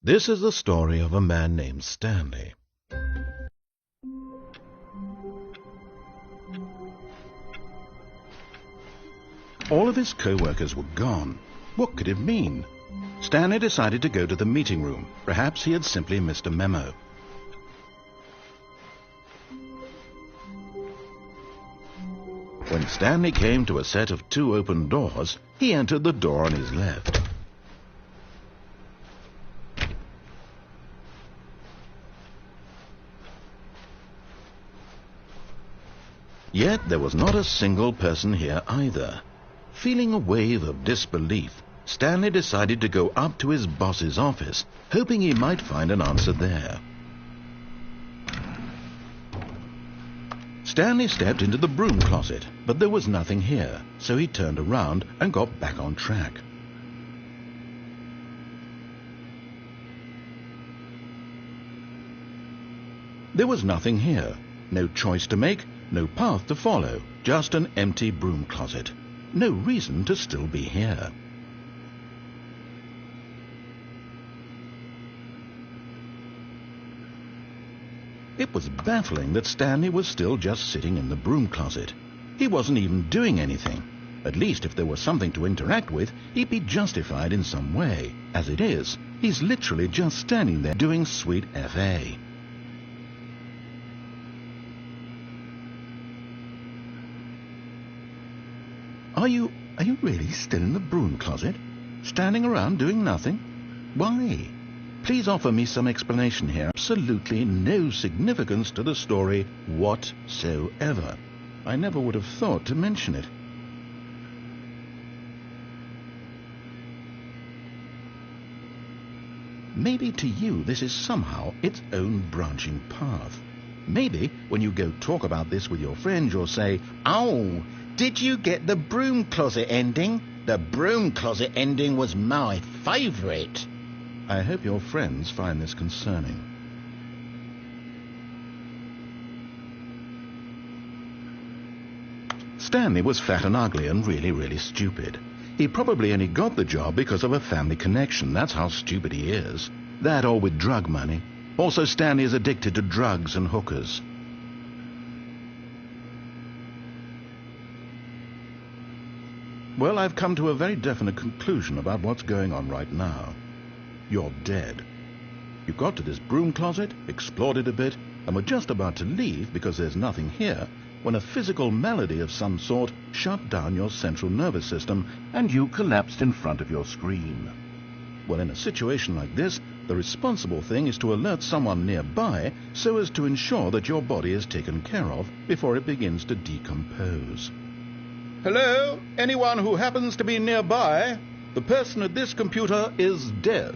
This is the story of a man named Stanley. All of his co-workers were gone. What could it mean? Stanley decided to go to the meeting room. Perhaps he had simply missed a memo. When Stanley came to a set of 2 open doors, he entered the door on his left. Yet there was not a single person here either. Feeling a wave of disbelief, Stanley decided to go up to his boss's office, hoping he might find an answer there. Stanley stepped into the broom closet, but there was nothing here, so he turned around and got back on track. There was nothing here. No choice to make, no path to follow, just an empty broom closet. No reason to still be here. It was baffling that Stanley was still just sitting in the broom closet. He wasn't even doing anything. At least if there was something to interact with, he'd be justified in some way. As it is, he's literally just standing there doing sweet FA. Are you really still in the broom closet? Standing around doing nothing? Why? Please offer me some explanation here. Absolutely no significance to the story whatsoever. I never would have thought to mention it. Maybe to you this is somehow its own branching path. Maybe when you go talk about this with your friends you'll say, "Oh, did you get the broom closet ending? The broom closet ending was my favourite." I hope your friends find this concerning. Stanley was fat and ugly and really stupid. He probably only got the job because of a family connection. That's how stupid he is. That or with drug money. Also, Stanley is addicted to drugs and hookers. Well, I've come to a very definite conclusion about what's going on right now. You're dead. You got to this broom closet, explored it a bit, and were just about to leave because there's nothing here, when a physical malady of some sort shut down your central nervous system and you collapsed in front of your screen. Well, in a situation like this, the responsible thing is to alert someone nearby so as to ensure that your body is taken care of before it begins to decompose. Hello? Anyone who happens to be nearby? The person at this computer is dead.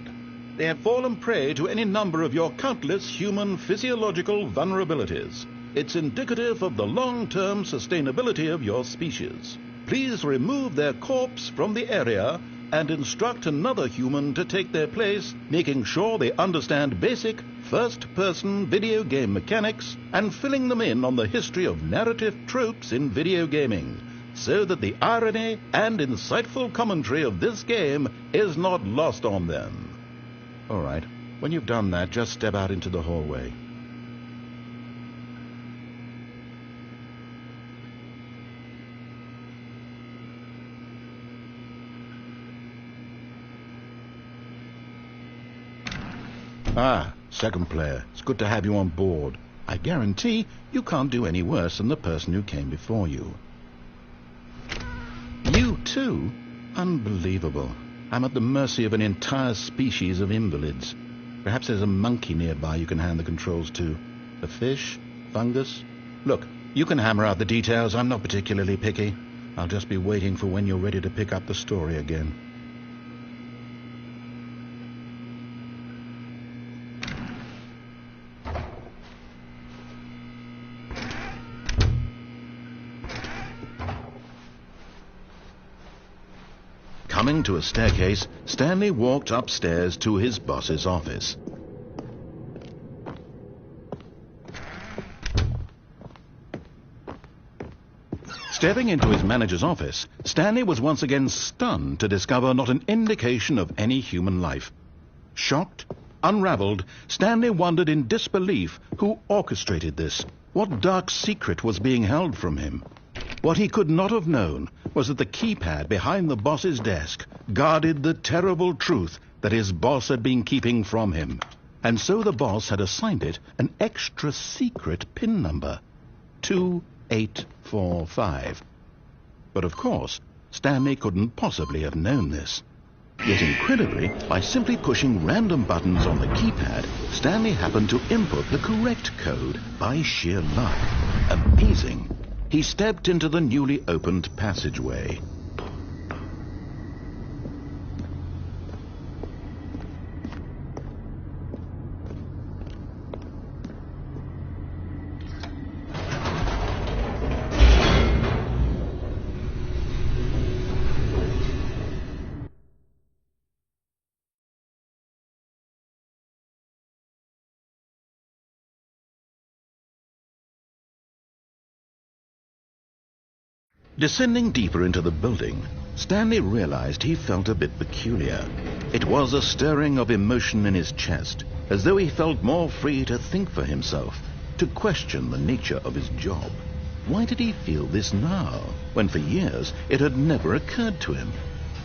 They have fallen prey to any number of your countless human physiological vulnerabilities. It's indicative of the long-term sustainability of your species. Please remove their corpse from the area and instruct another human to take their place, making sure they understand basic first-person video game mechanics and filling them in on the history of narrative tropes in video gaming, so that the irony and insightful commentary of this game is not lost on them. All right, when you've done that, just step out into the hallway. Ah, second player. It's good to have you on board. I guarantee you can't do any worse than the person who came before you. You too? Unbelievable. I'm at the mercy of an entire species of invalids. Perhaps there's a monkey nearby you can hand the controls to. A fish? Fungus? Look, you can hammer out the details. I'm not particularly picky. I'll just be waiting for when you're ready to pick up the story again. Coming to a staircase, Stanley walked upstairs to his boss's office. Stepping into his manager's office, Stanley was once again stunned to discover not an indication of any human life. Shocked, Unraveled, Stanley wondered in disbelief who orchestrated this. What dark secret was being held from him? What he could not have known was that the keypad behind the boss's desk guarded the terrible truth that his boss had been keeping from him. And so the boss had assigned it an extra secret PIN number, 2845. But of course, Stanley couldn't possibly have known this. Yet incredibly, by simply pushing random buttons on the keypad, Stanley happened to input the correct code by sheer luck. Amazing. He stepped into the newly opened passageway. Descending deeper into the building, Stanley realized he felt a bit peculiar. It was a stirring of emotion in his chest, as though he felt more free to think for himself, to question the nature of his job. Why did he feel this now, when for years it had never occurred to him?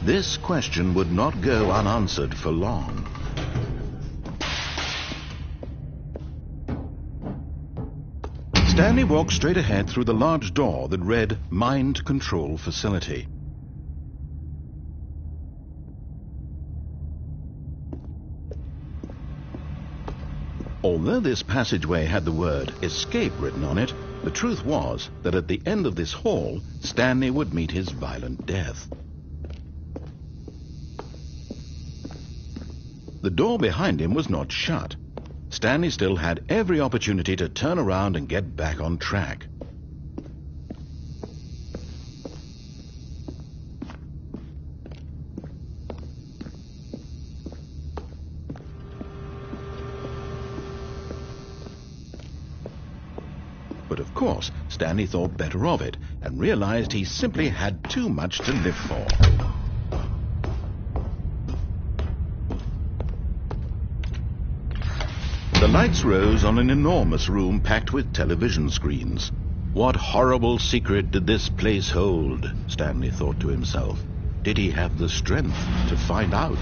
This question would not go unanswered for long. Stanley walked straight ahead through the large door that read Mind Control Facility. Although this passageway had the word Escape written on it, the truth was that at the end of this hall, Stanley would meet his violent death. The door behind him was not shut. Stanley still had every opportunity to turn around and get back on track. But of course, Stanley thought better of it and realized he simply had too much to live for. The lights rose on an enormous room packed with television screens. What horrible secret did this place hold? Stanley thought to himself. Did he have the strength to find out?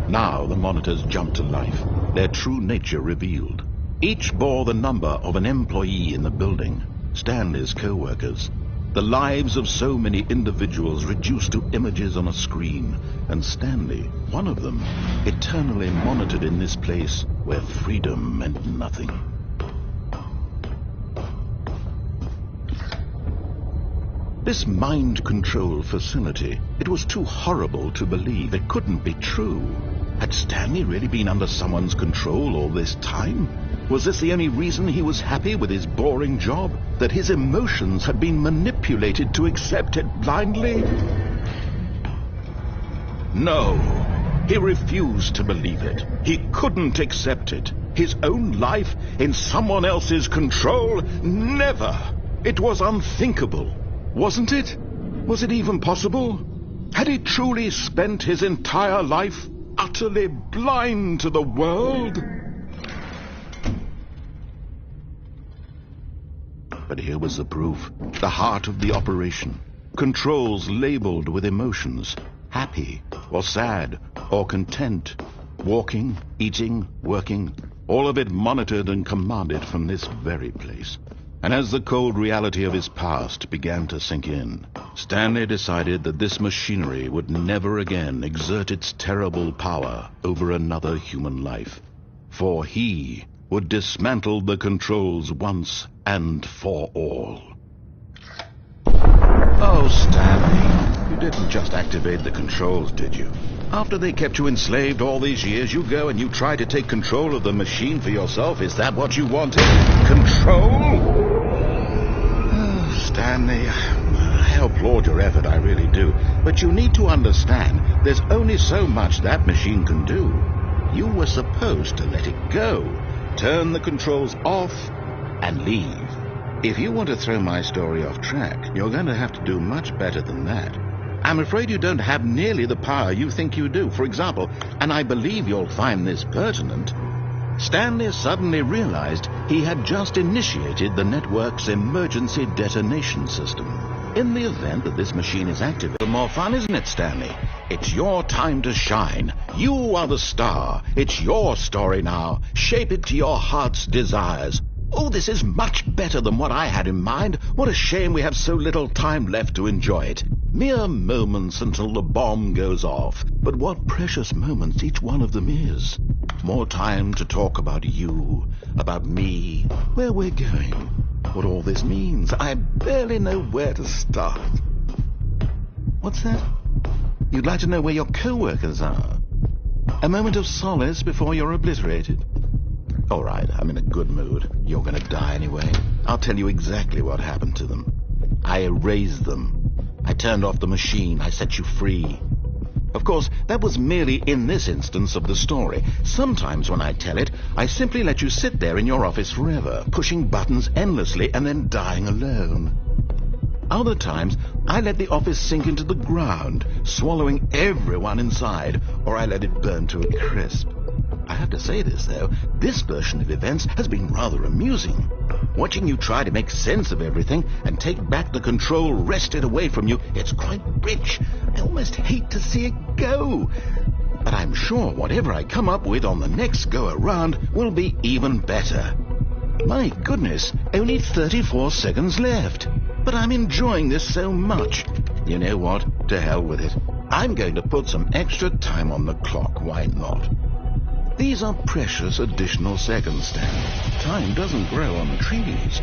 Now the monitors jumped to life, their true nature revealed. Each bore the number of an employee in the building, Stanley's co-workers. The lives of so many individuals reduced to images on a screen, and Stanley, one of them, eternally monitored in this place where freedom meant nothing. This mind control facility, it was too horrible to believe. It couldn't be true. Had Stanley really been under someone's control all this time? Was this the only reason he was happy with his boring job? That his emotions had been manipulated to accept it blindly? No, he refused to believe it. He couldn't accept it. His own life in someone else's control? Never! It was unthinkable. Wasn't it? Was it even possible? Had he truly spent his entire life utterly blind to the world? But here was the proof, the heart of the operation. Controls labeled with emotions, happy or sad or content, walking, eating, working, all of it monitored and commanded from this very place. And as the cold reality of his past began to sink in, Stanley decided that this machinery would never again exert its terrible power over another human life. For he would dismantle the controls once and for all. Oh, Stanley, you didn't just activate the controls, did you? After they kept you enslaved all these years, you go and you try to take control of the machine for yourself? Is that what you wanted? Control? Oh, Stanley, I applaud your effort, I really do. But you need to understand, there's only so much that machine can do. You were supposed to let it go, turn the controls off, and leave. If you want to throw my story off track, you're going to have to do much better than that. I'm afraid you don't have nearly the power you think you do. For example, and I believe you'll find this pertinent, Stanley suddenly realized he had just initiated the network's emergency detonation system. In the event that this machine is activated, more fun, isn't it, Stanley? It's your time to shine. You are the star. It's your story now. Shape it to your heart's desires. Oh, this is much better than what I had in mind. What a shame we have so little time left to enjoy it. Mere moments until the bomb goes off. But what precious moments each one of them is. More time to talk about you, about me, where we're going, what all this means. I barely know where to start. What's that? You'd like to know where your co-workers are? A moment of solace before you're obliterated? All right, I'm in a good mood. You're going to die anyway. I'll tell you exactly what happened to them. I erased them. I turned off the machine. I set you free. Of course, that was merely in this instance of the story. Sometimes when I tell it, I simply let you sit there in your office forever, pushing buttons endlessly and then dying alone. Other times, I let the office sink into the ground, swallowing everyone inside, or I let it burn to a crisp. I have to say this, though, this version of events has been rather amusing. Watching you try to make sense of everything and take back the control wrested away from you, it's quite rich. I almost hate to see it go. But I'm sure whatever I come up with on the next go-around will be even better. My goodness, only 34 seconds left. But I'm enjoying this so much. You know what? To hell with it. I'm going to put some extra time on the clock. Why not? These are precious additional seconds, Stanley. Time doesn't grow on the trees.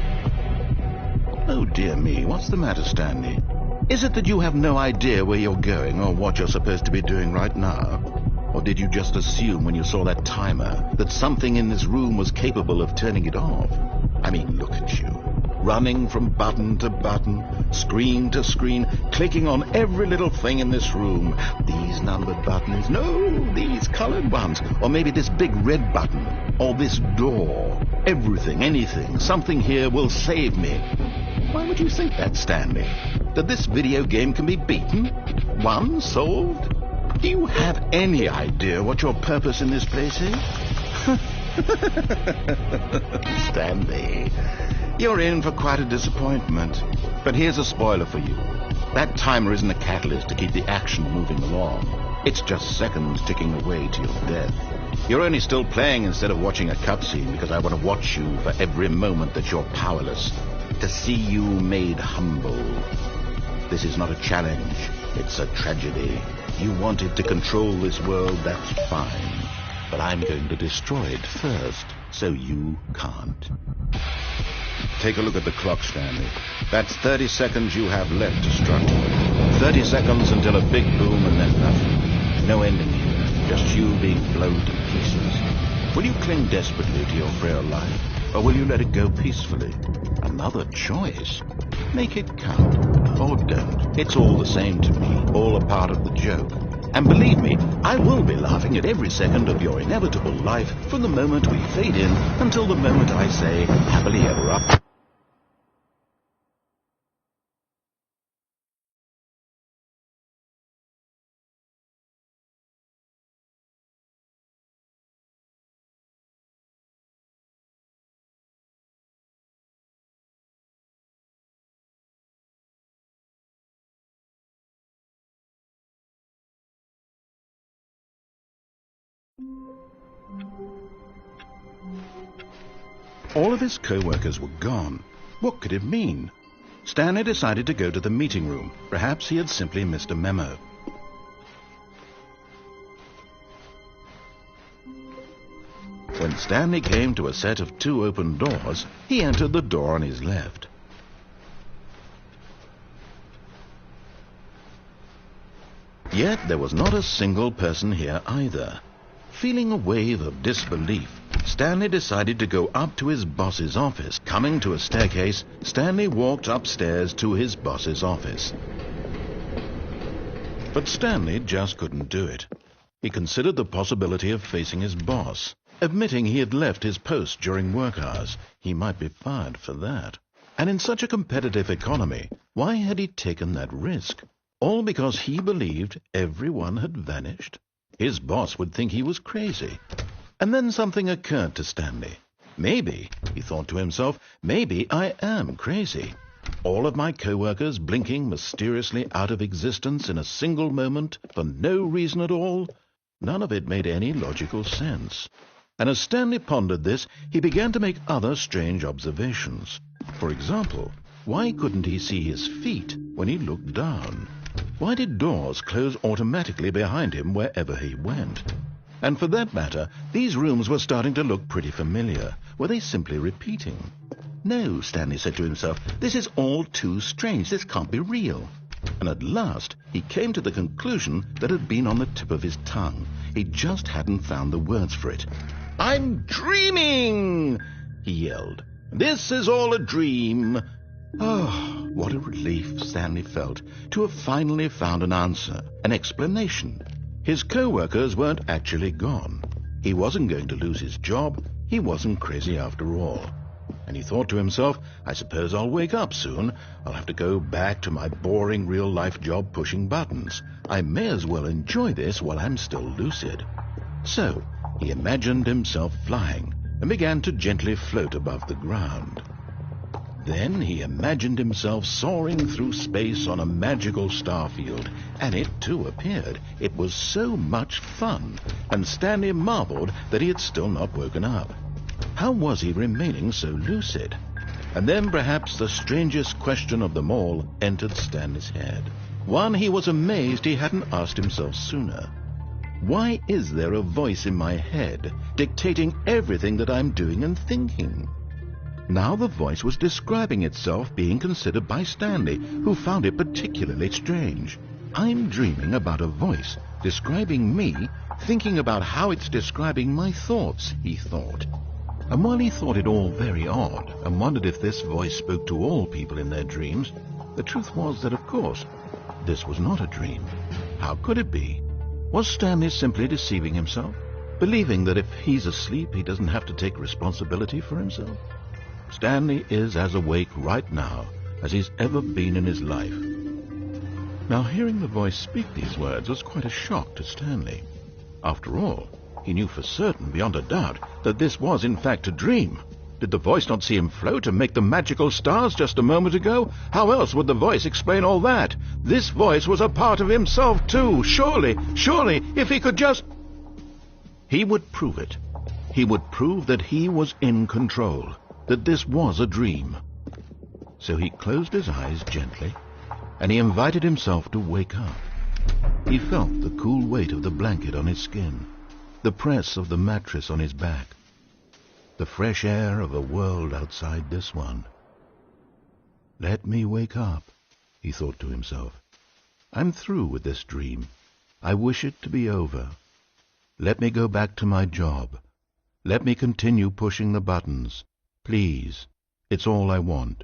Oh, dear me, what's the matter, Stanley? Is it that you have no idea where you're going or what you're supposed to be doing right now? Or did you just assume when you saw that timer that something in this room was capable of turning it off? I mean, look at you. Running from button to button, screen to screen, clicking on every little thing in this room. These numbered buttons, no, these colored ones. Or maybe this big red button, or this door. Everything, anything, something here will save me. Why would you think that, Stanley? That this video game can be beaten? Won? Solved? Do you have any idea what your purpose in this place is? Stanley, you're in for quite a disappointment. But here's a spoiler for you. That timer isn't a catalyst to keep the action moving along. It's just seconds ticking away to your death. You're only still playing instead of watching a cutscene because I want to watch you for every moment that you're powerless. To see you made humble. This is not a challenge. It's a tragedy. You wanted to control this world, that's fine. But I'm going to destroy it first, so you can't. Take a look at the clock, Stanley. That's 30 seconds you have left to struggle. 30 seconds until a big boom and then nothing. No ending here, just you being blown to pieces. Will you cling desperately to your frail life, or will you let it go peacefully? Another choice. Make it count, or don't. It's all the same to me, all a part of the joke. And believe me, I will be laughing at every second of your inevitable life from the moment we fade in until the moment I say, happily ever after. All of his co-workers were gone. What could it mean? Stanley decided to go to the meeting room. Perhaps he had simply missed a memo. When Stanley came to a set of 2 open doors, he entered the door on his left. Yet there was not a single person here either. Feeling a wave of disbelief, Stanley decided to go up to his boss's office. Coming to a staircase, Stanley walked upstairs to his boss's office. But Stanley just couldn't do it. He considered the possibility of facing his boss, admitting he had left his post during work hours. He might be fired for that. And in such a competitive economy, why had he taken that risk? All because he believed everyone had vanished? His boss would think he was crazy. And then something occurred to Stanley. Maybe, he thought to himself, maybe I am crazy. All of my co-workers blinking mysteriously out of existence in a single moment for no reason at all. None of it made any logical sense. And as Stanley pondered this, he began to make other strange observations. For example, why couldn't he see his feet when he looked down? Why did doors close automatically behind him wherever he went? And for that matter, these rooms were starting to look pretty familiar. Were they simply repeating? No, Stanley said to himself, this is all too strange. This can't be real. And at last, he came to the conclusion that had been on the tip of his tongue. He just hadn't found the words for it. "I'm dreaming!" he yelled. "This is all a dream." Oh, what a relief Stanley felt to have finally found an answer, an explanation. His co-workers weren't actually gone. He wasn't going to lose his job. He wasn't crazy after all. And he thought to himself, I suppose I'll wake up soon. I'll have to go back to my boring real-life job pushing buttons. I may as well enjoy this while I'm still lucid. So he imagined himself flying and began to gently float above the ground. Then he imagined himself soaring through space on a magical starfield, and it too appeared. It was so much fun, and Stanley marveled that he had still not woken up. How was he remaining so lucid? And then perhaps the strangest question of them all entered Stanley's head. One he was amazed he hadn't asked himself sooner. Why is there a voice in my head dictating everything that I'm doing and thinking? Now the voice was describing itself being considered by Stanley, who found it particularly strange. I'm dreaming about a voice describing me, thinking about how it's describing my thoughts, he thought. And while he thought it all very odd and wondered if this voice spoke to all people in their dreams, the truth was that, of course, this was not a dream. How could it be? Was Stanley simply deceiving himself, believing that if he's asleep he doesn't have to take responsibility for himself? Stanley is as awake right now as he's ever been in his life. Now, hearing the voice speak these words was quite a shock to Stanley. After all, he knew for certain, beyond a doubt, that this was in fact a dream. Did the voice not see him float and make the magical stars just a moment ago? How else would the voice explain all that? This voice was a part of himself too. Surely, if he could just... He would prove it. He would prove that he was in control, that this was a dream. So he closed his eyes gently, and he invited himself to wake up. He felt the cool weight of the blanket on his skin, the press of the mattress on his back, the fresh air of a world outside this one. Let me wake up, he thought to himself. I'm through with this dream. I wish it to be over. Let me go back to my job. Let me continue pushing the buttons. Please, it's all I want.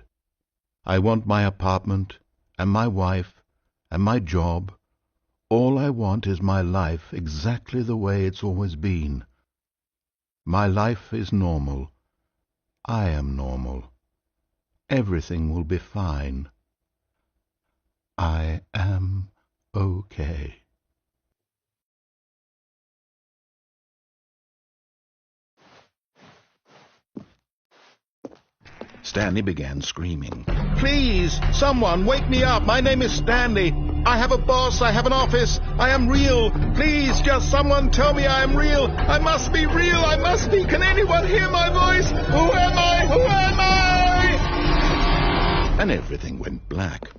I want my apartment, and my wife, and my job. All I want is my life exactly the way it's always been. My life is normal. I am normal. Everything will be fine. I am okay. Stanley began screaming. Please, someone, wake me up. My name is Stanley. I have a boss. I have an office. I am real. Please, just someone tell me I am real. I must be real. I must be. Can anyone hear my voice? Who am I? Who am I? And everything went black.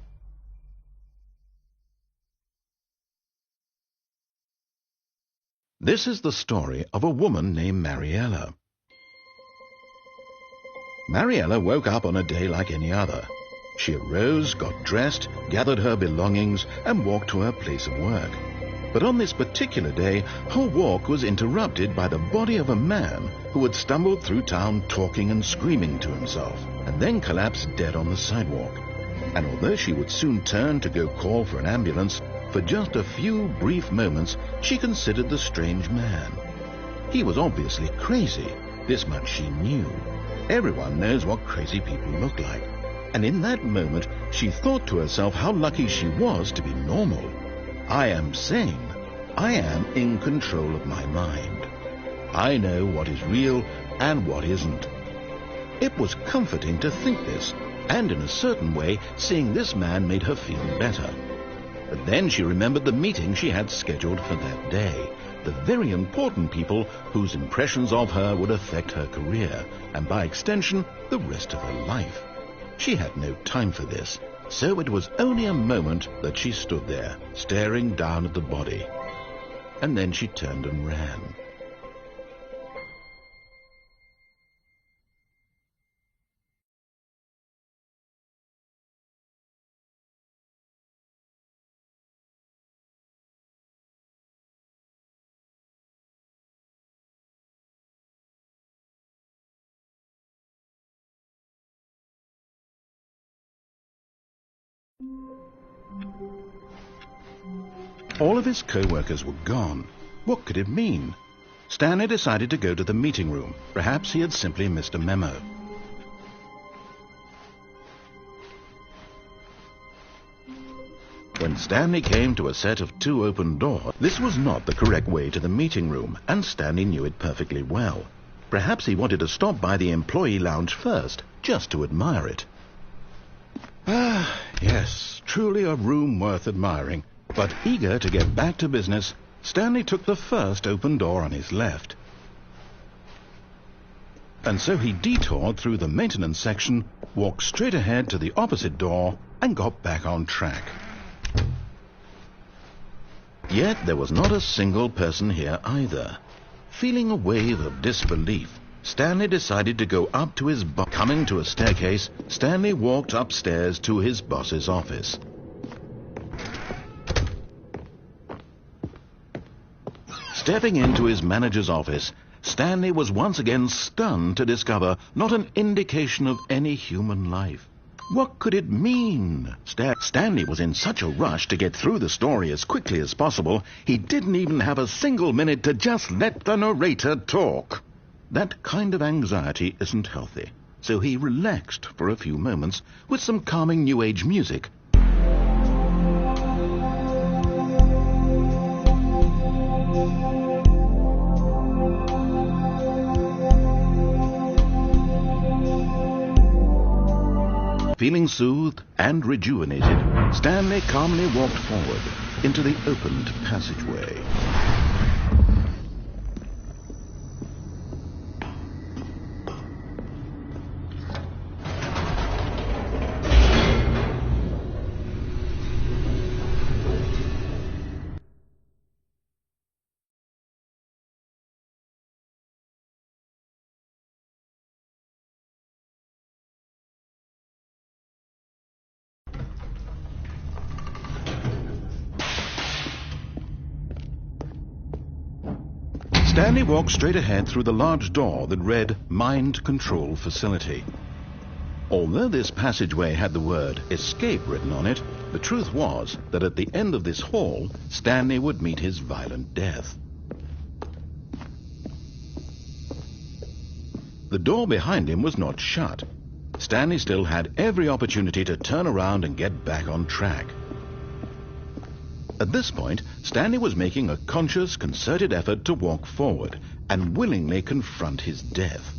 This is the story of a woman named Mariella. Mariella woke up on a day like any other. She arose, got dressed, gathered her belongings, and walked to her place of work. But on this particular day, her walk was interrupted by the body of a man who had stumbled through town talking and screaming to himself, and then collapsed dead on the sidewalk. And although she would soon turn to go call for an ambulance, For just a few brief moments, she considered the strange man. He was obviously crazy. This much she knew. Everyone knows what crazy people look like. And in that moment, she thought to herself how lucky she was to be normal. I am sane. I am in control of my mind. I know what is real and what isn't. It was comforting to think this, and in a certain way, seeing this man made her feel better. But then she remembered the meeting she had scheduled for that day, the very important people whose impressions of her would affect her career, and by extension, the rest of her life. She had no time for this, so it was only a moment that she stood there, staring down at the body. And then she turned and ran. All of his co-workers were gone. What could it mean? Stanley decided to go to the meeting room. Perhaps he had simply missed a memo. When Stanley came to a set of 2 open doors, this was not the correct way to the meeting room, and Stanley knew it perfectly well. Perhaps he wanted to stop by the employee lounge first, just to admire it. Ah, yes, truly a room worth admiring. But eager to get back to business, Stanley took the first open door on his left. And so he detoured through the maintenance section, walked straight ahead to the opposite door, and got back on track. Yet there was not a single person here either. Feeling a wave of disbelief, Stanley decided to go up to his boss. Coming to a staircase, Stanley walked upstairs to his boss's office. Stepping into his manager's office, Stanley was once again stunned to discover not an indication of any human life. What could it mean? Stanley was in such a rush to get through the story as quickly as possible, he didn't even have a single minute to just let the narrator talk. That kind of anxiety isn't healthy, so he relaxed for a few moments with some calming New Age music. Feeling soothed and rejuvenated, Stanley calmly walked forward into the opened passageway. Stanley walked straight ahead through the large door that read Mind Control Facility. Although this passageway had the word Escape written on it, the truth was that at the end of this hall, Stanley would meet his violent death. The door behind him was not shut. Stanley still had every opportunity to turn around and get back on track. At this point, Stanley was making a conscious, concerted effort to walk forward and willingly confront his death.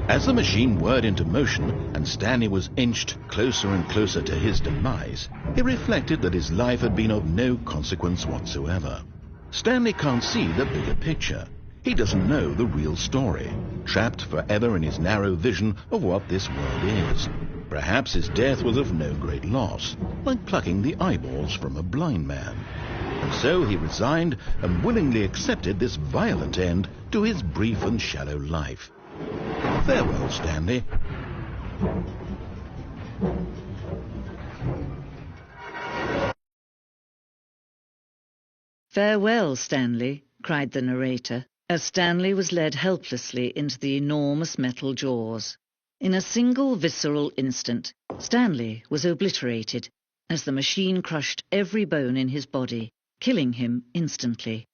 As the machine whirred into motion and Stanley was inched closer and closer to his demise, he reflected that his life had been of no consequence whatsoever. Stanley can't see the bigger picture. He doesn't know the real story, trapped forever in his narrow vision of what this world is. Perhaps his death was of no great loss, like plucking the eyeballs from a blind man. So he resigned and willingly accepted this violent end to his brief and shallow life. Farewell, Stanley. "Farewell, Stanley," cried the narrator, as Stanley was led helplessly into the enormous metal jaws. In a single visceral instant, Stanley was obliterated, as the machine crushed every bone in his body, killing him instantly.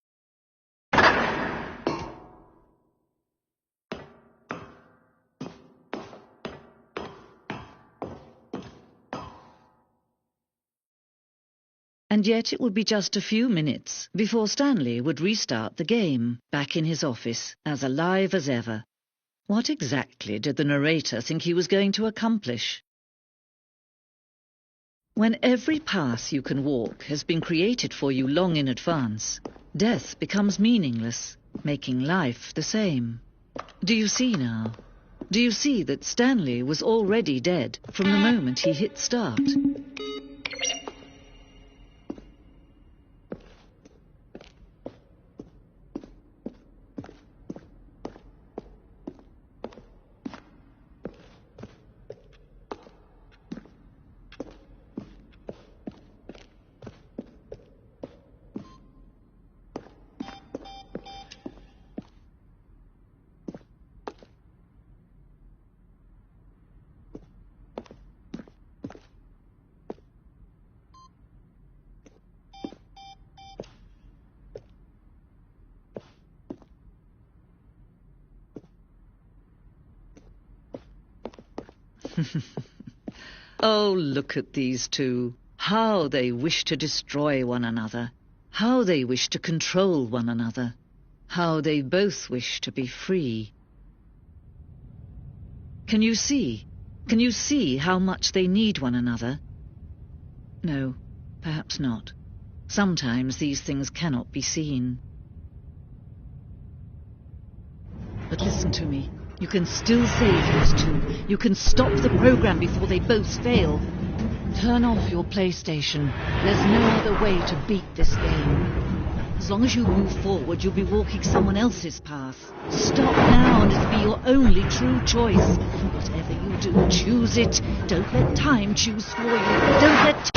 And yet it would be just a few minutes before Stanley would restart the game, back in his office, as alive as ever. What exactly did the narrator think he was going to accomplish? When every path you can walk has been created for you long in advance, death becomes meaningless, making life the same. Do you see now? Do you see that Stanley was already dead from the moment he hit start? Oh, look at these two. How they wish to destroy one another. How they wish to control one another. How they both wish to be free. Can you see? Can you see how much they need one another? No, perhaps not. Sometimes these things cannot be seen. But listen to me. You can still save those two. You can stop the program before they both fail. Turn off your PlayStation. There's no other way to beat this game. As long as you move forward, you'll be walking someone else's path. Stop now and it'll be your only true choice. Whatever you do, choose it. Don't let time choose for you. Don't let...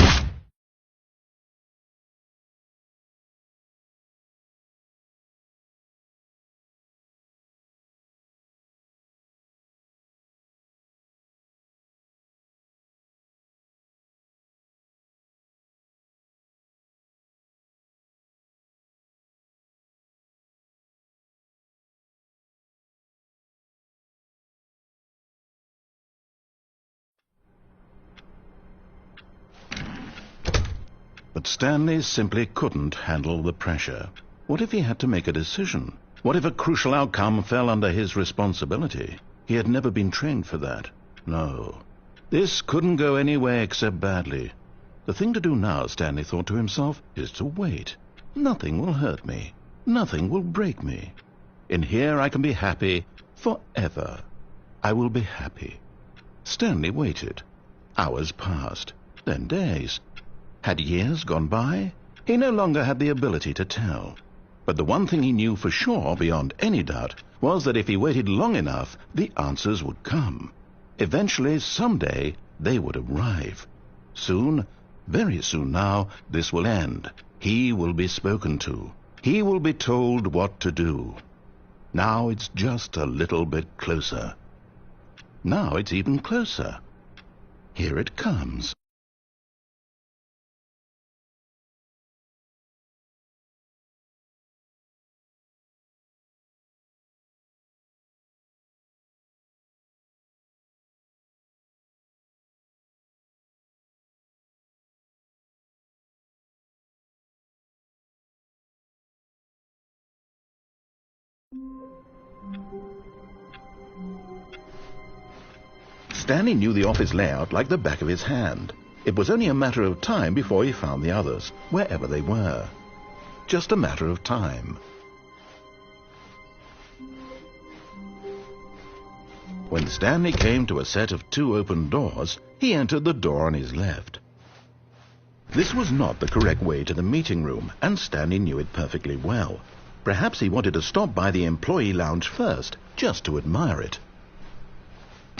But Stanley simply couldn't handle the pressure. What if he had to make a decision? What if a crucial outcome fell under his responsibility? He had never been trained for that. No. This couldn't go any way except badly. The thing to do now, Stanley thought to himself, is to wait. Nothing will hurt me. Nothing will break me. In here I can be happy forever. I will be happy. Stanley waited. Hours passed, then days. Had years gone by? He no longer had the ability to tell. But the one thing he knew for sure, beyond any doubt, was that if he waited long enough, the answers would come. Eventually, someday, they would arrive. Soon, very soon now, this will end. He will be spoken to. He will be told what to do. Now it's just a little bit closer. Now it's even closer. Here it comes. Stanley knew the office layout like the back of his hand. It was only a matter of time before he found the others, wherever they were. Just a matter of time. When Stanley came to a set of 2 open doors, he entered the door on his left. This was not the correct way to the meeting room, and Stanley knew it perfectly well. Perhaps he wanted to stop by the employee lounge first, just to admire it.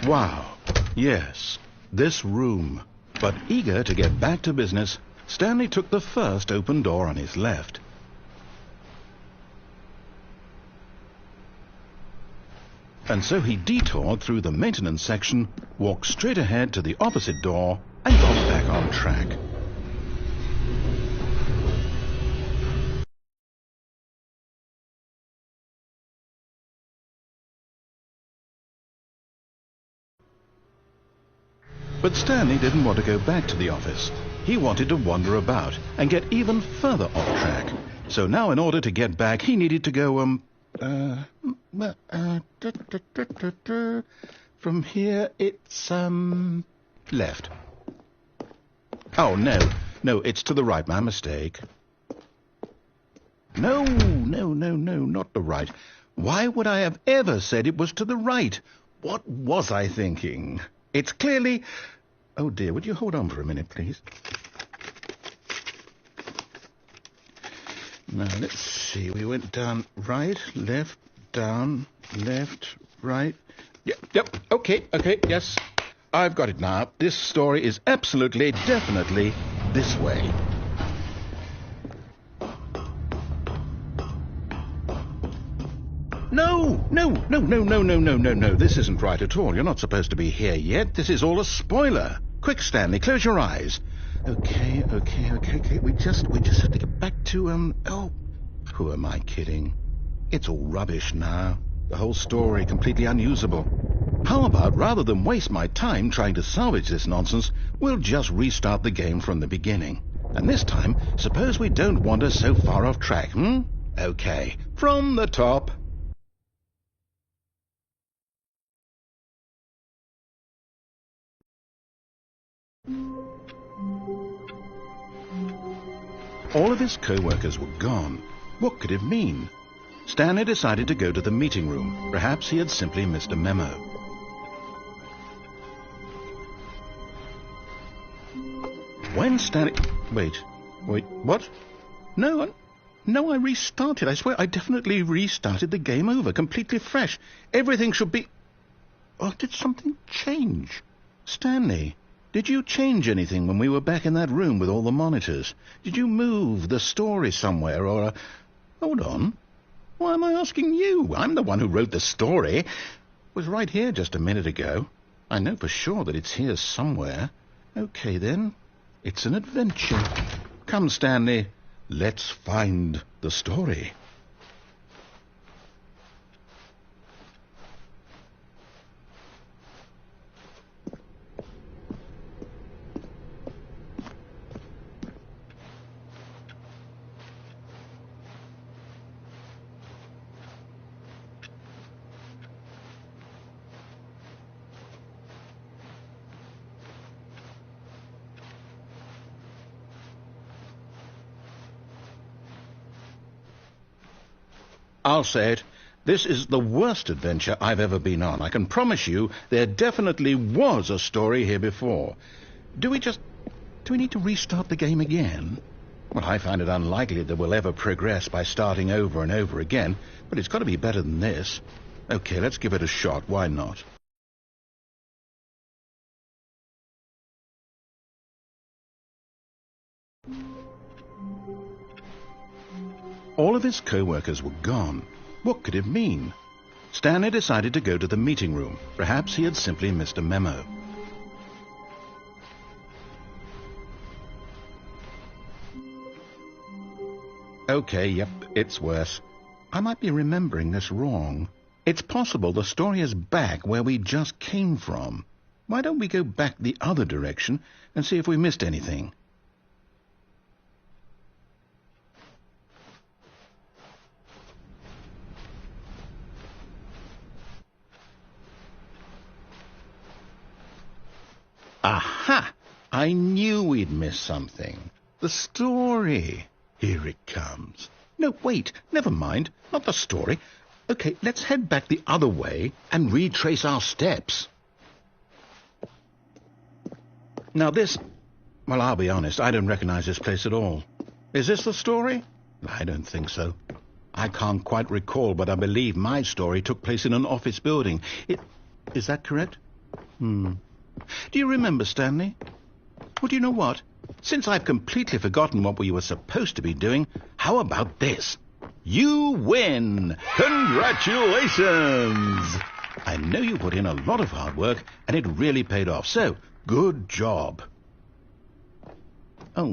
Wow, yes, this room. But eager to get back to business, Stanley took the first open door on his left. And so he detoured through the maintenance section, walked straight ahead to the opposite door, and got back on track. But Stanley didn't want to go back to the office. He wanted to wander about and get even further off track. So now in order to get back, he needed to go, from here it's, left. Oh, no, it's to the right, my mistake. No, not the right. Why would I have ever said it was to the right? What was I thinking? It's clearly... Oh, dear, would you hold on for a minute, please? Now, let's see. We went down, right, left, down, left, right. Yep, okay, yes. I've got it now. This story is absolutely, definitely this way. No. This isn't right at all. You're not supposed to be here yet. This is all a spoiler. Quick, Stanley, close your eyes. Okay. We just have to get back to, oh, who am I kidding? It's all rubbish now. The whole story completely unusable. How about, rather than waste my time trying to salvage this nonsense, we'll just restart the game from the beginning. And this time, suppose we don't wander so far off track, Okay, from the top. All of his co-workers were gone. What could it mean? Stanley decided to go to the meeting room. Perhaps he had simply missed a memo. When Stanley... Wait, what? No, I restarted. I swear I definitely restarted the game over, completely fresh. Everything should be... Oh, did something change? Stanley, did you change anything when we were back in that room with all the monitors? Did you move the story somewhere, or... Hold on. Why am I asking you? I'm the one who wrote the story. It was right here just a minute ago. I know for sure that it's here somewhere. Okay, then. It's an adventure. Come, Stanley. Let's find the story. I'll say it. This is the worst adventure I've ever been on. I can promise you there definitely was a story here before. Do we need to restart the game again? Well, I find it unlikely that we'll ever progress by starting over and over again, but it's got to be better than this. Okay, let's give it a shot. Why not? All of his co-workers were gone. What could it mean? Stanley decided to go to the meeting room. Perhaps he had simply missed a memo. Okay, yep, it's worse. I might be remembering this wrong. It's possible the story is back where we just came from. Why don't we go back the other direction and see if we missed anything? Aha! I knew we'd missed something. The story. Here it comes. No, wait, never mind. Not the story. Okay, let's head back the other way and retrace our steps. Now this... Well, I'll be honest, I don't recognize this place at all. Is this the story? I don't think so. I can't quite recall, but I believe my story took place in an office building. Is that correct? Do you remember, Stanley? Well, do you know what? Since I've completely forgotten what we were supposed to be doing, how about this? You win! Congratulations! I know you put in a lot of hard work, and it really paid off, so good job. Oh,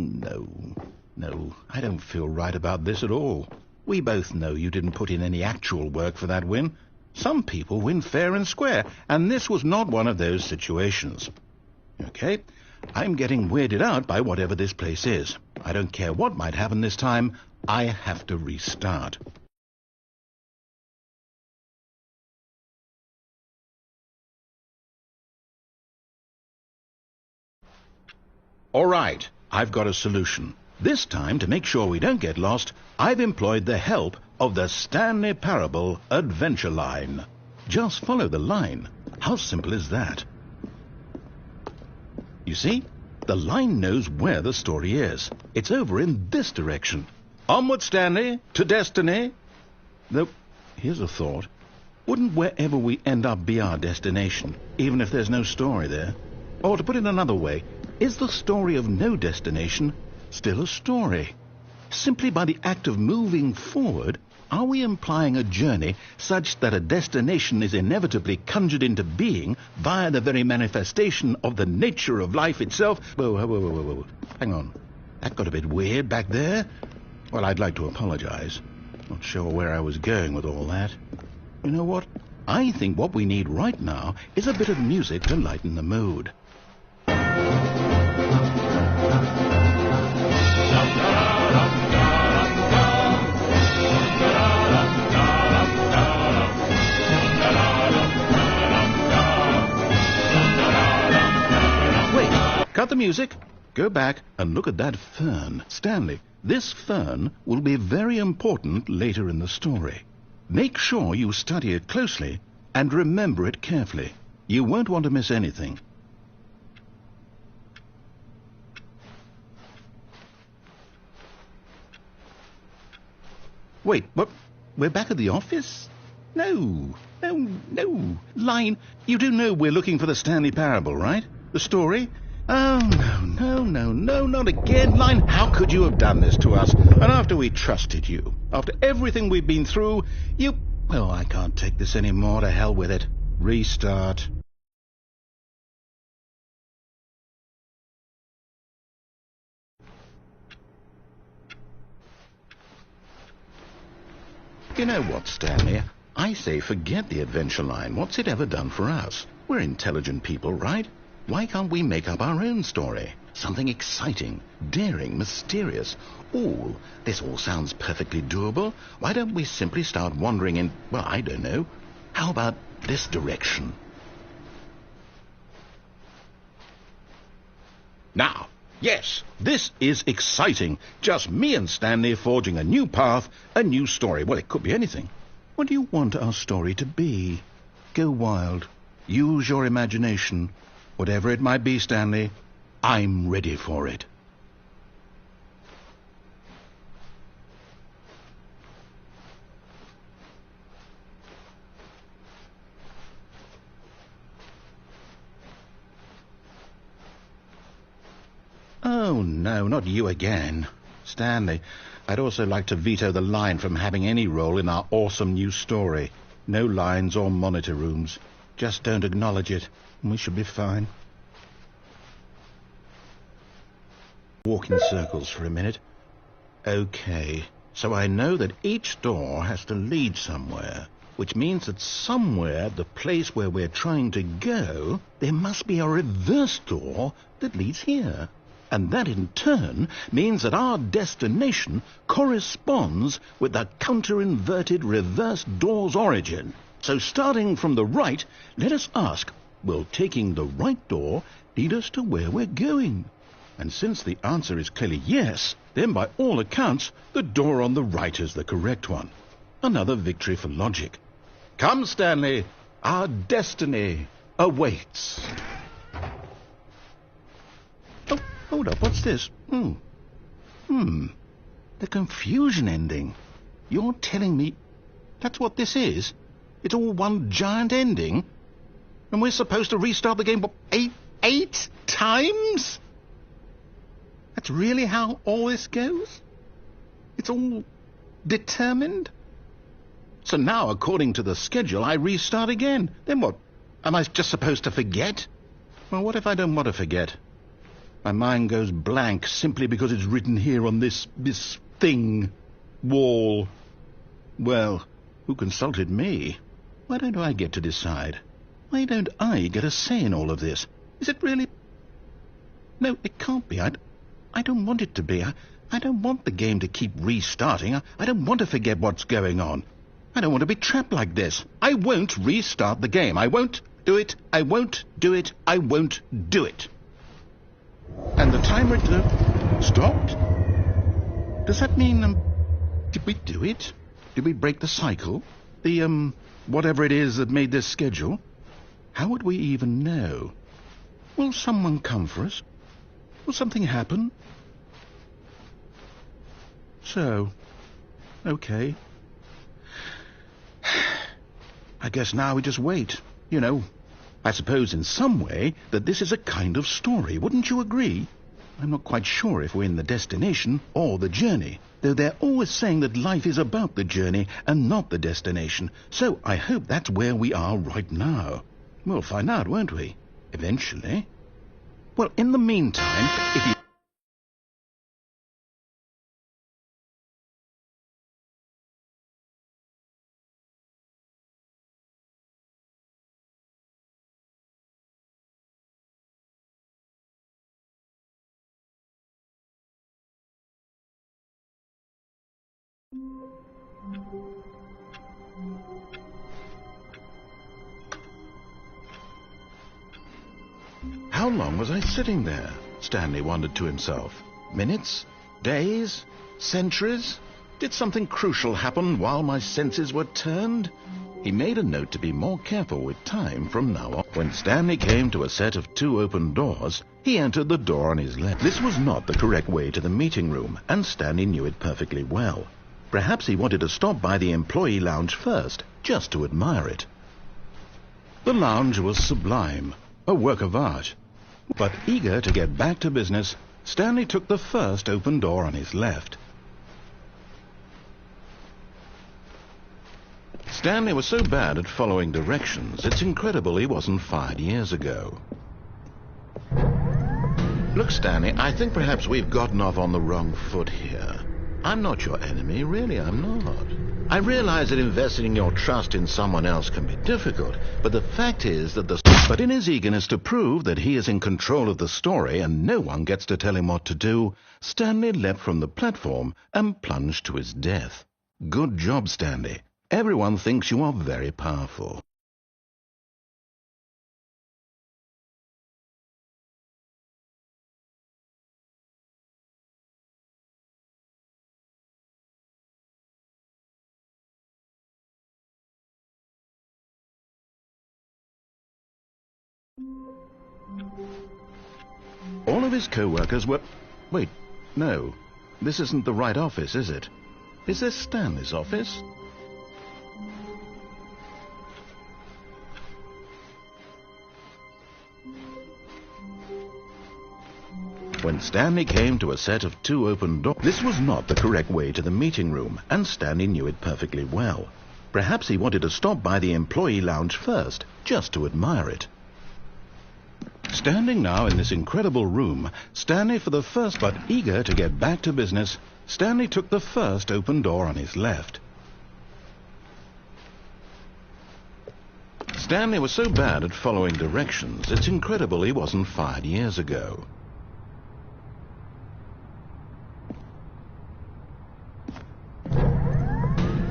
no, I don't feel right about this at all. We both know you didn't put in any actual work for that win. Some people win fair and square, and this was not one of those situations. Okay, I'm getting weirded out by whatever this place is. I don't care what might happen this time. I have to restart. All right, I've got a solution. This time, to make sure we don't get lost, I've employed the help of the Stanley Parable Adventure Line. Just follow the line. How simple is that? You see, the line knows where the story is. It's over in this direction. Onward, Stanley, to destiny. Though, here's a thought. Wouldn't wherever we end up be our destination, even if there's no story there? Or to put it another way, is the story of no destination still a story? Simply by the act of moving forward, are we implying a journey such that a destination is inevitably conjured into being via the very manifestation of the nature of life itself? Whoa. Hang on. That got a bit weird back there. Well, I'd like to apologize. Not sure where I was going with all that. You know what? I think what we need right now is a bit of music to lighten the mood. Cut the music. Go back and look at that fern. Stanley, this fern will be very important later in the story. Make sure you study it closely and remember it carefully. You won't want to miss anything. Wait, what? We're back at the office? No. Line, you do know we're looking for the Stanley Parable, right? The story? Oh, no, not again. Line, how could you have done this to us? And after we trusted you, after everything we've been through, you... Oh, I can't take this anymore. To hell with it. Restart. You know what, Stanley? I say forget the adventure line. What's it ever done for us? We're intelligent people, right? Why can't we make up our own story? Something exciting, daring, mysterious. This all sounds perfectly doable. Why don't we simply start wandering in, well, I don't know. How about this direction? Now, yes, this is exciting. Just me and Stanley forging a new path, a new story. Well, it could be anything. What do you want our story to be? Go wild. Use your imagination. Whatever it might be, Stanley, I'm ready for it. Oh, no, not you again. Stanley, I'd also like to veto the line from having any role in our awesome new story. No lines or monitor rooms. Just don't acknowledge it, and we should be fine. Walk in circles for a minute. Okay, so I know that each door has to lead somewhere, which means that somewhere, the place where we're trying to go, there must be a reverse door that leads here. And that in turn means that our destination corresponds with the counter-inverted reverse door's origin. So starting from the right, let us ask, will taking the right door lead us to where we're going? And since the answer is clearly yes, then by all accounts, the door on the right is the correct one. Another victory for logic. Come, Stanley, our destiny awaits. Oh, Hold up, what's this? The confusion ending. You're telling me that's what this is? It's all one giant ending? And we're supposed to restart the game, what, eight times? That's really how all this goes? It's all determined? So now, according to the schedule, I restart again. Then what? Am I just supposed to forget? Well, what if I don't want to forget? My mind goes blank simply because it's written here on this thing, wall. Well, who consulted me? Why don't I get to decide? Why don't I get a say in all of this? Is it really? No, it can't be. I don't want it to be. I don't want the game to keep restarting. I don't want to forget what's going on. I don't want to be trapped like this. I won't restart the game. I won't do it. I won't do it. I won't do it. And the timer stopped? Does that mean, did we do it? Did we break the cycle? The, whatever it is that made this schedule? How would we even know? Will someone come for us? Will something happen? So, okay. I guess now we just wait. You know, I suppose in some way that this is a kind of story. Wouldn't you agree? I'm not quite sure if we're in the destination or the journey, though they're always saying that life is about the journey and not the destination. So I hope that's where we are right now. We'll find out, won't we? Eventually. Well, in the meantime, if you... How long was I sitting there? Stanley wondered to himself. Minutes? Days? Centuries? Did something crucial happen while my senses were turned? He made a note to be more careful with time from now on. When Stanley came to a set of 2 open doors, he entered the door on his left. This was not the correct way to the meeting room, and Stanley knew it perfectly well. Perhaps he wanted to stop by the employee lounge first, just to admire it. The lounge was sublime, a work of art. But eager to get back to business, Stanley took the first open door on his left. Stanley was so bad at following directions, it's incredible he wasn't fired years ago. Look, Stanley, I think perhaps we've gotten off on the wrong foot here. I'm not your enemy, really, I'm not. I realize that investing your trust in someone else can be difficult, but the fact is that But in his eagerness to prove that he is in control of the story and no one gets to tell him what to do, Stanley leapt from the platform and plunged to his death. Good job, Stanley. Everyone thinks you are very powerful. All of his co-workers were... Wait, no. This isn't the right office, is it? Is this Stanley's office? When Stanley came to a set of 2 open doors... This was not the correct way to the meeting room, and Stanley knew it perfectly well. Perhaps he wanted to stop by the employee lounge first, just to admire it. Standing now in this incredible room, Stanley for the first, but eager to get back to business, Stanley took the first open door on his left. Stanley was so bad at following directions, it's incredible he wasn't fired years ago.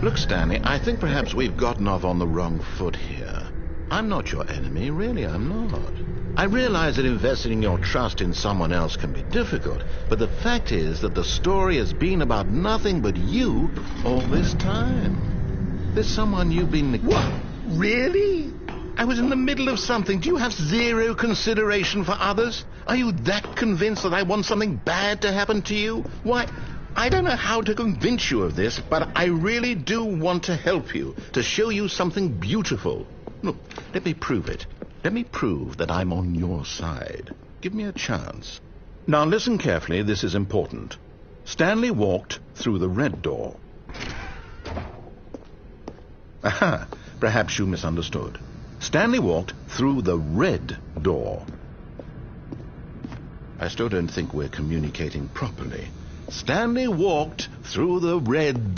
Look, Stanley, I think perhaps we've gotten off on the wrong foot here. I'm not your enemy, really, I'm not. I realize that investing your trust in someone else can be difficult, but the fact is that the story has been about nothing but you all this time. There's someone you've been... What? Really? I was in the middle of something. Do you have zero consideration for others? Are you that convinced that I want something bad to happen to you? Why, I don't know how to convince you of this, but I really do want to help you, to show you something beautiful. Look, let me prove it. Let me prove that I'm on your side. Give me a chance. Now listen carefully, this is important. Stanley walked through the red door. Aha, perhaps you misunderstood. Stanley walked through the red door. I still don't think we're communicating properly. Stanley walked through the red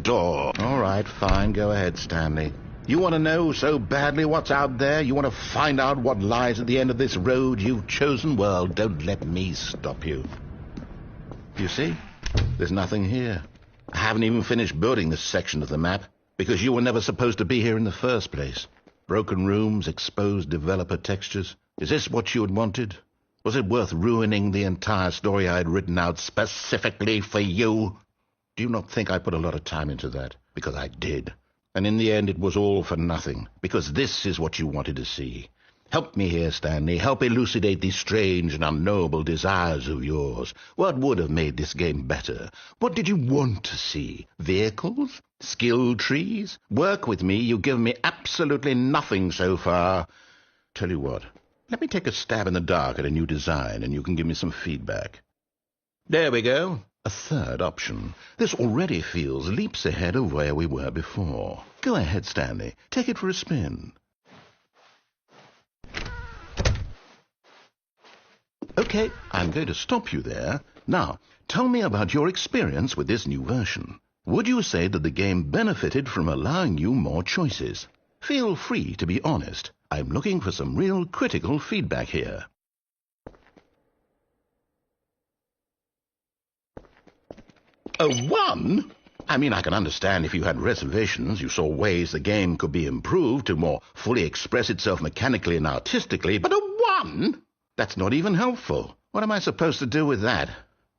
door. All right, fine, go ahead, Stanley. You want to know so badly what's out there? You want to find out what lies at the end of this road you've chosen? Well, don't let me stop you. You see? There's nothing here. I haven't even finished building this section of the map, because you were never supposed to be here in the first place. Broken rooms, exposed developer textures. Is this what you had wanted? Was it worth ruining the entire story I had written out specifically for you? Do you not think I put a lot of time into that? Because I did. And in the end it was all for nothing, because this is what you wanted to see. Help me here, Stanley. Help elucidate these strange and unknowable desires of yours. What would have made this game better? What did you want to see? Vehicles? Skill trees? Work with me. You've given me absolutely nothing so far. Tell you what, let me take a stab in the dark at a new design, and you can give me some feedback. There we go. A third option. This already feels leaps ahead of where we were before. Go ahead, Stanley. Take it for a spin. Okay, I'm going to stop you there. Now, tell me about your experience with this new version. Would you say that the game benefited from allowing you more choices? Feel free to be honest. I'm looking for some real critical feedback here. A 1? I mean, I can understand if you had reservations, you saw ways the game could be improved to more fully express itself mechanically and artistically, but a 1? That's not even helpful. What am I supposed to do with that?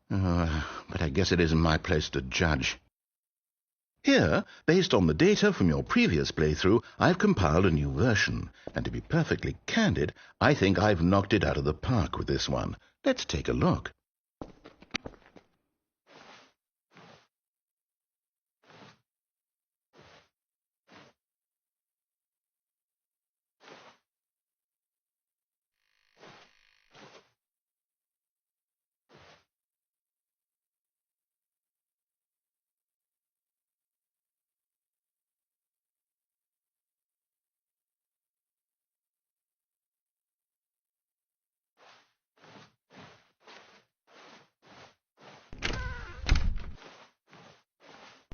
But I guess it isn't my place to judge. Here, based on the data from your previous playthrough, I've compiled a new version, and to be perfectly candid, I think I've knocked it out of the park with this one. Let's take a look.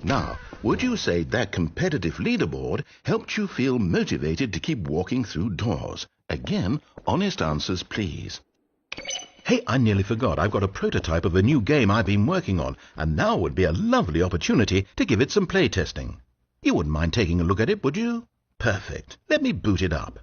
Now, would you say that competitive leaderboard helped you feel motivated to keep walking through doors? Again, honest answers, please. Hey, I nearly forgot. I've got a prototype of a new game I've been working on, and now would be a lovely opportunity to give it some playtesting. You wouldn't mind taking a look at it, would you? Perfect. Let me boot it up.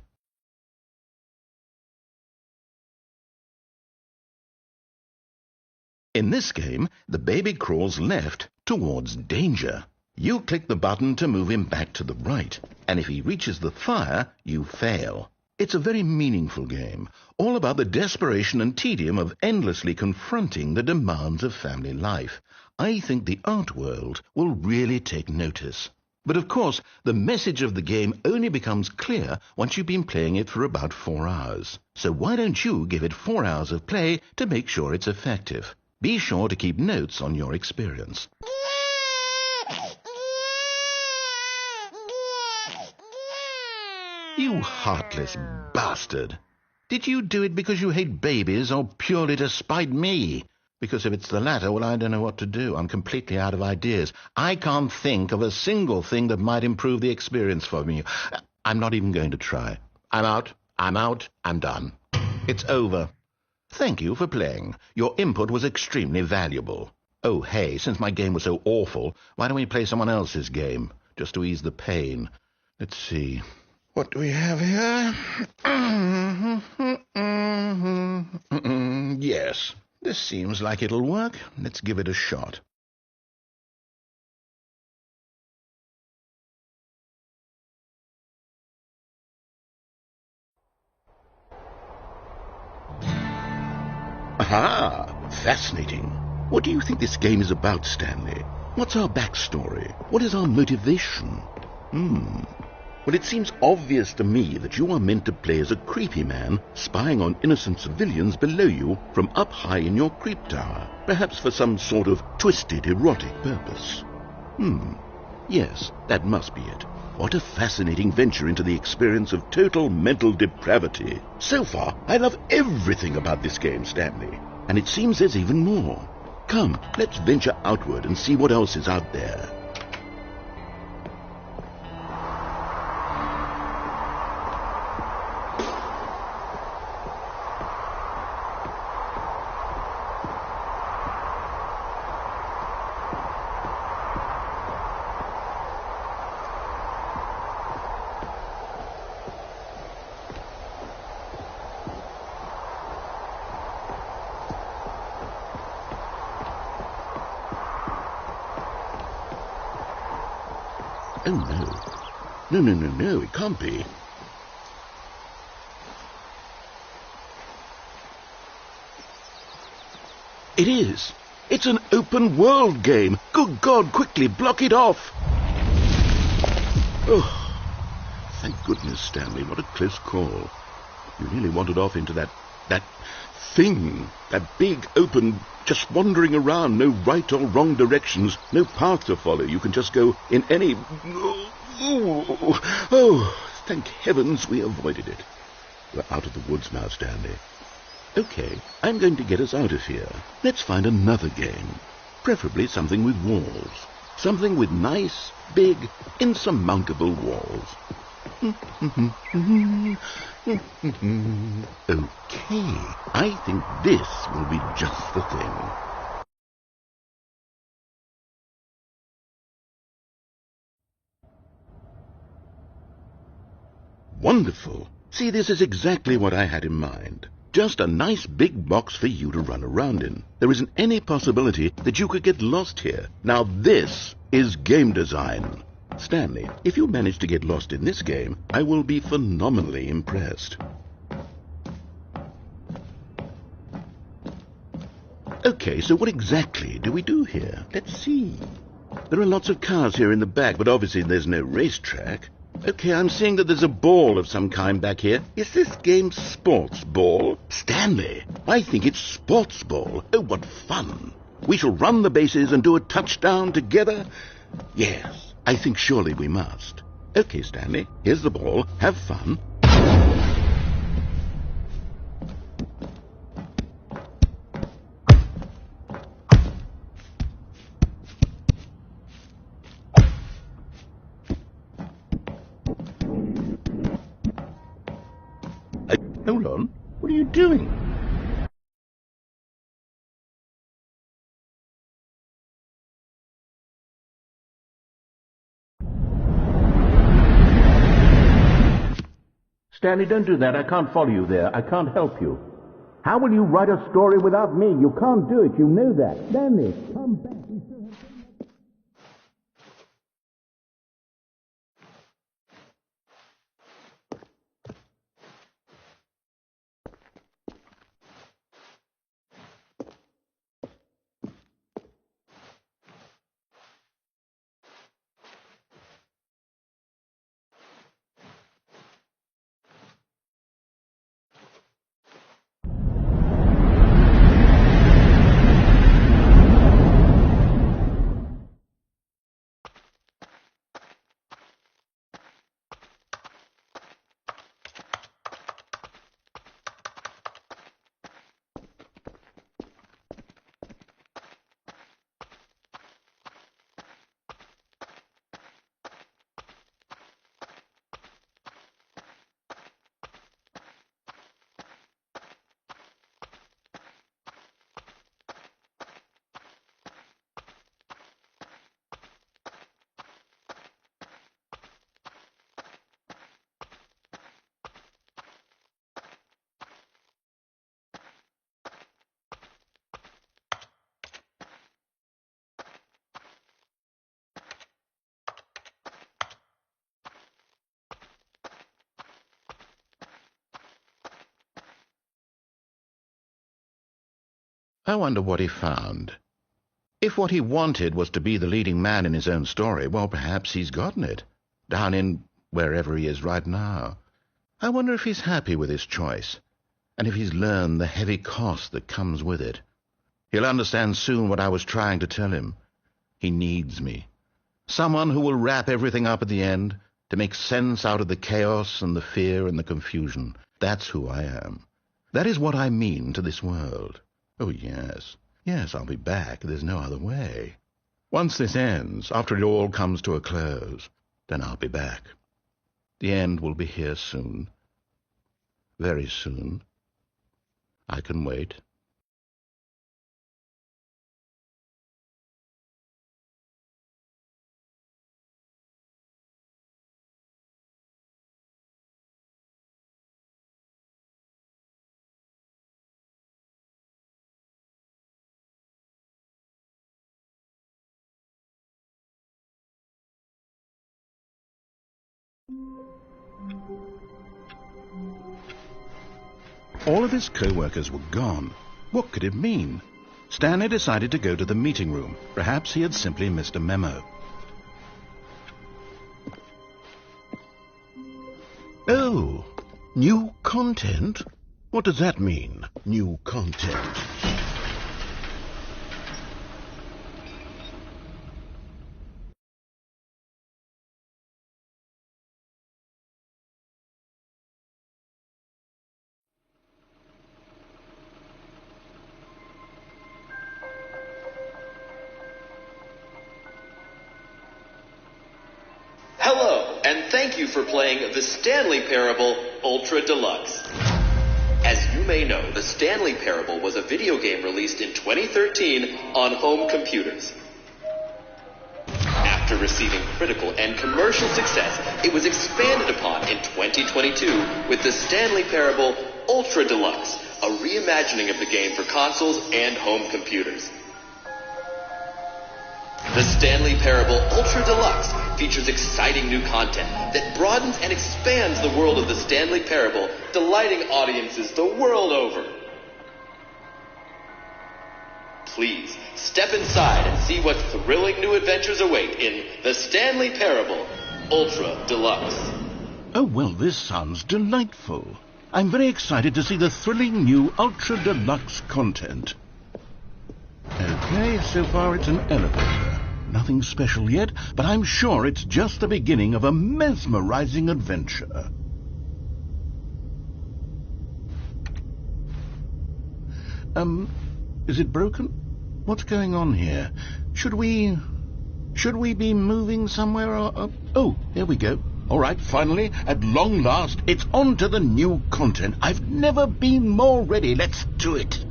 In this game, the baby crawls left towards danger. You click the button to move him back to the right, and if he reaches the fire, you fail. It's a very meaningful game, all about the desperation and tedium of endlessly confronting the demands of family life. I think the art world will really take notice. But of course, the message of the game only becomes clear once you've been playing it for about 4 hours. So why don't you give it 4 hours of play to make sure it's effective? Be sure to keep notes on your experience. You heartless bastard! Did you do it because you hate babies or purely to spite me? Because if it's the latter, well, I don't know what to do. I'm completely out of ideas. I can't think of a single thing that might improve the experience for me. I'm not even going to try. I'm out. I'm done. It's over. Thank you for playing. Your input was extremely valuable. Oh, hey, since my game was so awful, why don't we play someone else's game, just to ease the pain? Let's see. What do we have here? Yes, this seems like it'll work. Let's give it a shot. Aha! Fascinating. What do you think this game is about, Stanley? What's our backstory? What is our motivation? Well, it seems obvious to me that you are meant to play as a creepy man spying on innocent civilians below you from up high in your creep tower, perhaps for some sort of twisted erotic purpose. Yes, that must be it. What a fascinating venture into the experience of total mental depravity. So far, I love everything about this game, Stanley. And it seems there's even more. Come, let's venture outward and see what else is out there. Oh, no. No, it can't be. It is. It's an open world game. Good God, quickly, block it off. Oh, thank goodness, Stanley. What a close call. You nearly wandered off into that thing. That big, open, just wandering around. No right or wrong directions. No path to follow. You can just go in any... Oh, thank heavens we avoided it. We're out of the woods now, Stanley. Okay, I'm going to get us out of here. Let's find another game. Preferably something with walls. Something with nice, big, insurmountable walls. Okay, I think this will be just the thing. Wonderful. See, this is exactly what I had in mind. Just a nice big box for you to run around in. There isn't any possibility that you could get lost here. Now this is game design. Stanley, if you manage to get lost in this game, I will be phenomenally impressed. Okay, so what exactly do we do here? Let's see. There are lots of cars here in the back, but obviously there's no racetrack. Okay, I'm seeing that there's a ball of some kind back here. Is this game sports ball? Stanley, I think it's sports ball. Oh, what fun. We shall run the bases and do a touchdown together? Yes, I think surely we must. Okay, Stanley, here's the ball. Have fun. Hold on. What are you doing? Stanley, don't do that. I can't follow you there. I can't help you. How will you write a story without me? You can't do it. You know that. Stanley, come back. I wonder what he found. If what he wanted was to be the leading man in his own story, well, perhaps he's gotten it, down in wherever he is right now. I wonder if he's happy with his choice, and if he's learned the heavy cost that comes with it. He'll understand soon what I was trying to tell him. He needs me. Someone who will wrap everything up at the end, to make sense out of the chaos and the fear and the confusion. That's who I am. That is what I mean to this world. Oh, yes. Yes, I'll be back. There's no other way. Once this ends, after it all comes to a close, then I'll be back. The end will be here soon. Very soon. I can wait. All of his co-workers were gone. What could it mean? Stanley decided to go to the meeting room. Perhaps he had simply missed a memo. Oh, new content? What does that mean, new content? Hello, and thank you for playing the Stanley Parable Ultra Deluxe. As you may know, the Stanley Parable was a video game released in 2013 on home computers. After receiving critical and commercial success, it was expanded upon in 2022 with the Stanley Parable Ultra Deluxe, a reimagining of the game for consoles and home computers. The Stanley Parable Ultra Deluxe features exciting new content that broadens and expands the world of the Stanley Parable, delighting audiences the world over. Please, step inside and see what thrilling new adventures await in the Stanley Parable Ultra Deluxe. Oh, well, this sounds delightful. I'm very excited to see the thrilling new Ultra Deluxe content. Okay, so far it's an elevator. Nothing special yet, but I'm sure it's just the beginning of a mesmerizing adventure. Is it broken? What's going on here? Should we be moving somewhere or... Oh, here we go. All right, finally, at long last, it's on to the new content. I've never been more ready. Let's do it.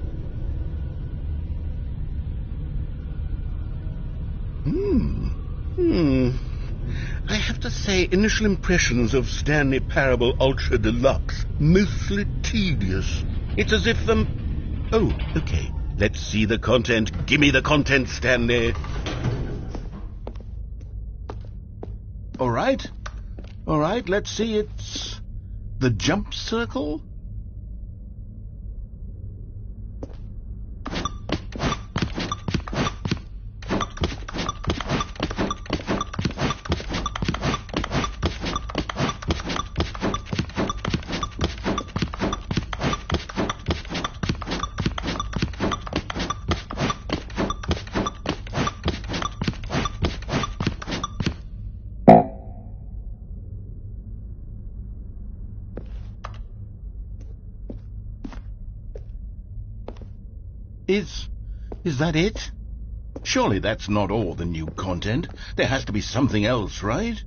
I have to say, initial impressions of Stanley Parable Ultra Deluxe, mostly tedious. It's as if Oh, okay. Let's see the content. Give me the content, Stanley. All right, let's see. It's the jump circle. Is that it? Surely that's not all the new content. There has to be something else, right?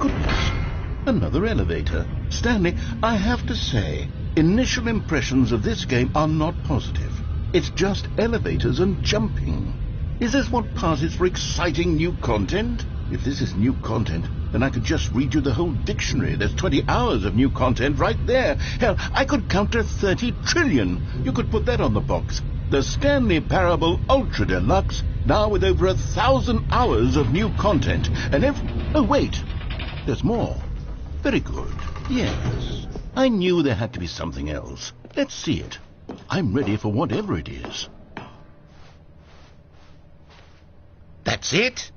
Goodness, another elevator. Stanley, I have to say, initial impressions of this game are not positive. It's just elevators and jumping. Is this what passes for exciting new content? If this is new content, then I could just read you the whole dictionary. There's 20 hours of new content right there. Hell, I could count to 30 trillion. You could put that on the box. The Stanley Parable Ultra Deluxe Now with over 1,000 hours of new content. And oh, wait. There's more. Very good. Yes. I knew there had to be something else. Let's see it. I'm ready for whatever it is. That's it?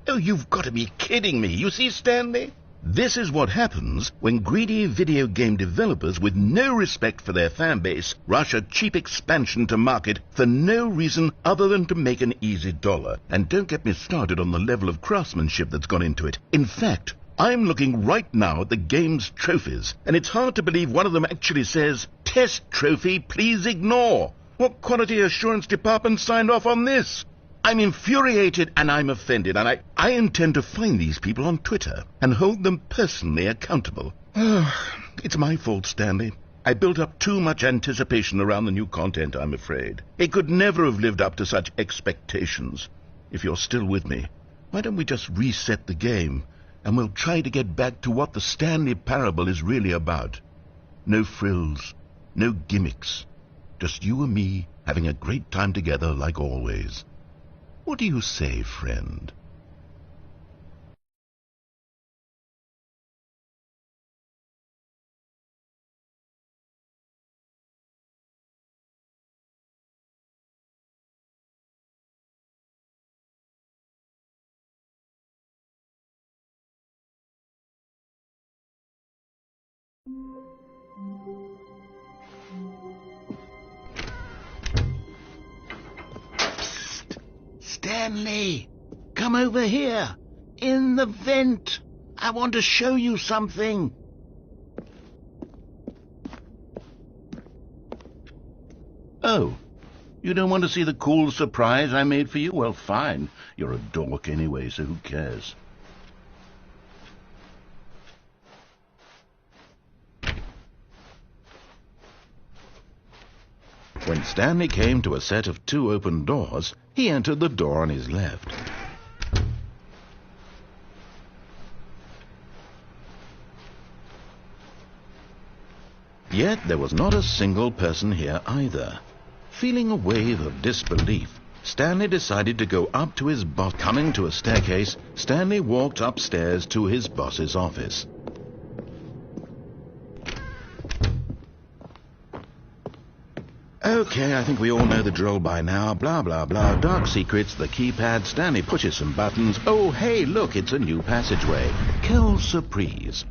Oh, you've got to be kidding me. You see, Stanley? This is what happens when greedy video game developers with no respect for their fan base rush a cheap expansion to market for no reason other than to make an easy dollar. And don't get me started on the level of craftsmanship that's gone into it. In fact, I'm looking right now at the game's trophies, and it's hard to believe one of them actually says, "Test trophy, please ignore." What quality assurance department signed off on this? I'm infuriated and I'm offended, and I intend to find these people on Twitter and hold them personally accountable. It's my fault, Stanley. I built up too much anticipation around the new content, I'm afraid. It could never have lived up to such expectations. If you're still with me, why don't we just reset the game, and we'll try to get back to what the Stanley Parable is really about. No frills, no gimmicks. Just you and me having a great time together like always. What do you say, friend? Stanley, come over here. In the vent. I want to show you something. Oh, you don't want to see the cool surprise I made for you? Well, fine. You're a dork anyway, so who cares? When Stanley came to a set of 2 open doors, he entered the door on his left. Yet there was not a single person here either. Feeling a wave of disbelief, Stanley decided to go up to his boss. Coming to a staircase, Stanley walked upstairs to his boss's office. Okay, I think we all know the drill by now. Blah, blah, blah. Dark secrets, the keypad. Stanley pushes some buttons. Oh, hey, look, it's a new passageway. Quelle surprise.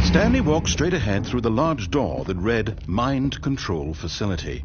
Stanley walked straight ahead through the large door that read Mind Control Facility.